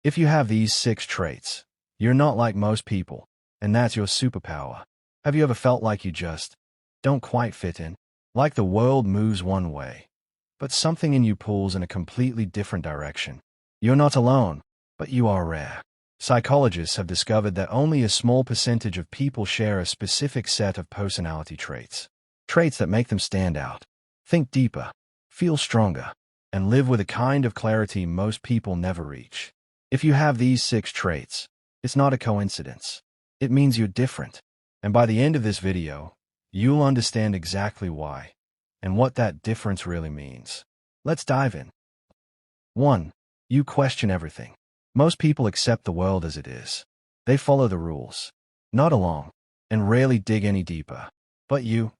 If you have these 6 traits, you're not like most people, and that's your superpower. Have you ever felt like you just don't quite fit in? Like the world moves one way, but something in you pulls in a completely different direction. You're not alone, but you are rare. Psychologists have discovered that only a small percentage of people share a specific set of personality traits. Traits that make them stand out, think deeper, feel stronger, and live with a kind of clarity most people never reach. If you have these 6 traits, it's not a coincidence. It means you're different. And by the end of this video, you'll understand exactly why and what that difference really means. Let's dive in. 1. You question everything. Most people accept the world as it is. They follow the rules, nod along, and rarely dig any deeper. But you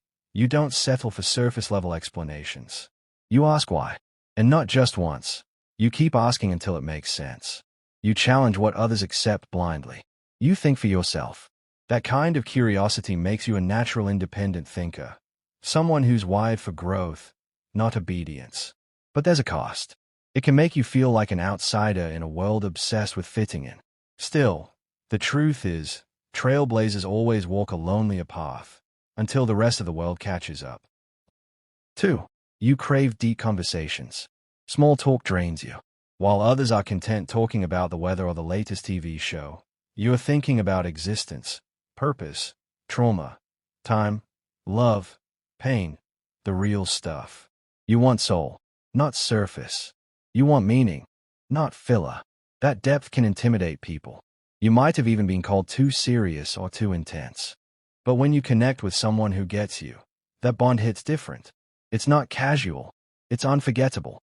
don't settle for surface-level explanations. You ask why. And not just once. You keep asking until it makes sense. You challenge what others accept blindly. You think for yourself. That kind of curiosity makes you a natural independent thinker. Someone who's wired for growth, not obedience. But there's a cost. It can make you feel like an outsider in a world obsessed with fitting in. Still, the truth is, trailblazers always walk a lonelier path until the rest of the world catches up. 2. You crave deep conversations. Small talk drains you. While others are content talking about the weather or the latest TV show, you are thinking about existence, purpose, trauma, time, love, pain, the real stuff. You want soul, not surface. You want meaning, not filler. That depth can intimidate people. You might have even been called too serious or too intense. But when you connect with someone who gets you, that bond hits different. It's not casual. It's unforgettable.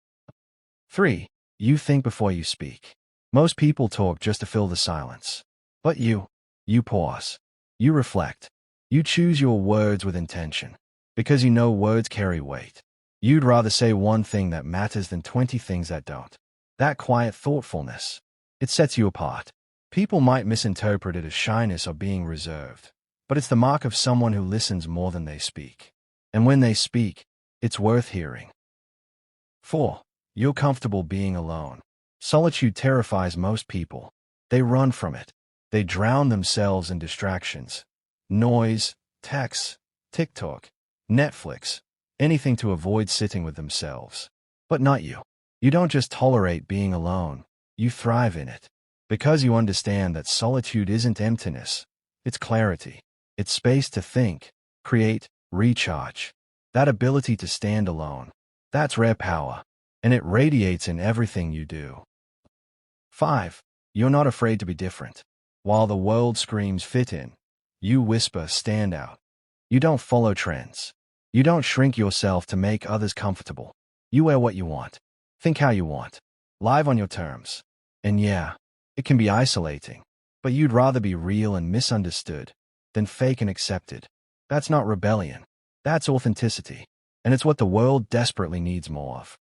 3. You think before you speak. Most people talk just to fill the silence. But you pause. You reflect. You choose your words with intention. Because you know words carry weight. You'd rather say one thing that matters than 20 things that don't. That quiet thoughtfulness, it sets you apart. People might misinterpret it as shyness or being reserved, but it's the mark of someone who listens more than they speak. And when they speak, it's worth hearing. 4. You're comfortable being alone. Solitude terrifies most people. They run from it. They drown themselves in distractions. Noise, texts, TikTok, Netflix, anything to avoid sitting with themselves. But not you. You don't just tolerate being alone. You thrive in it. Because you understand that solitude isn't emptiness. It's clarity. It's space to think, create, recharge. That ability to stand alone. That's rare power. And it radiates in everything you do. 5. You're not afraid to be different. While the world screams fit in, you whisper stand out. You don't follow trends. You don't shrink yourself to make others comfortable. You wear what you want. Think how you want. Live on your terms. And yeah, it can be isolating. But you'd rather be real and misunderstood than fake and accepted. That's not rebellion. That's authenticity. And it's what the world desperately needs more of.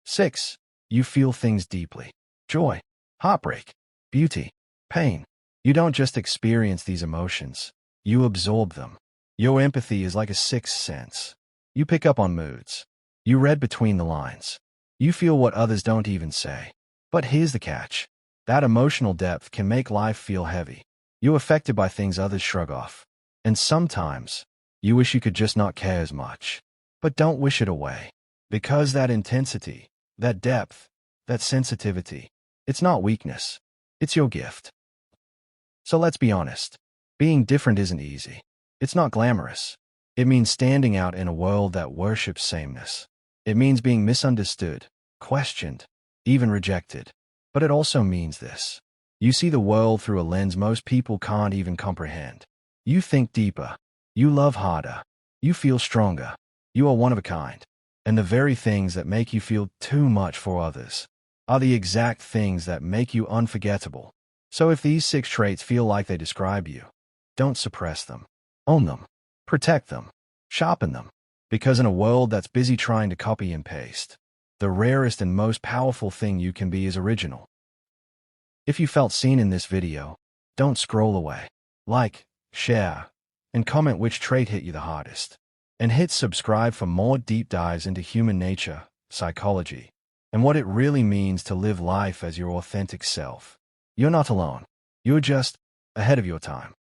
6. You feel things deeply. Joy, heartbreak, beauty, pain. You don't just experience these emotions. You absorb them. Your empathy is like a sixth sense. You pick up on moods. You read between the lines. You feel what others don't even say. But here's the catch. That emotional depth can make life feel heavy. You're affected by things others shrug off. And sometimes, you wish you could just not care as much. But don't wish it away. Because that intensity, that depth, that sensitivity, it's not weakness. It's your gift. So let's be honest. Being different isn't easy. It's not glamorous. It means standing out in a world that worships sameness. It means being misunderstood, questioned, even rejected. But it also means this. You see the world through a lens most people can't even comprehend. You think deeper. You love harder. You feel stronger. You are one of a kind. And the very things that make you feel too much for others are the exact things that make you unforgettable. So if these 6 traits feel like they describe you, don't suppress them. Own them. Protect them. Sharpen them. Because in a world that's busy trying to copy and paste, the rarest and most powerful thing you can be is original. If you felt seen in this video, don't scroll away. Like, share, and comment which trait hit you the hardest. And hit subscribe for more deep dives into human nature, psychology, and what it really means to live life as your authentic self. You're not alone. You're just ahead of your time.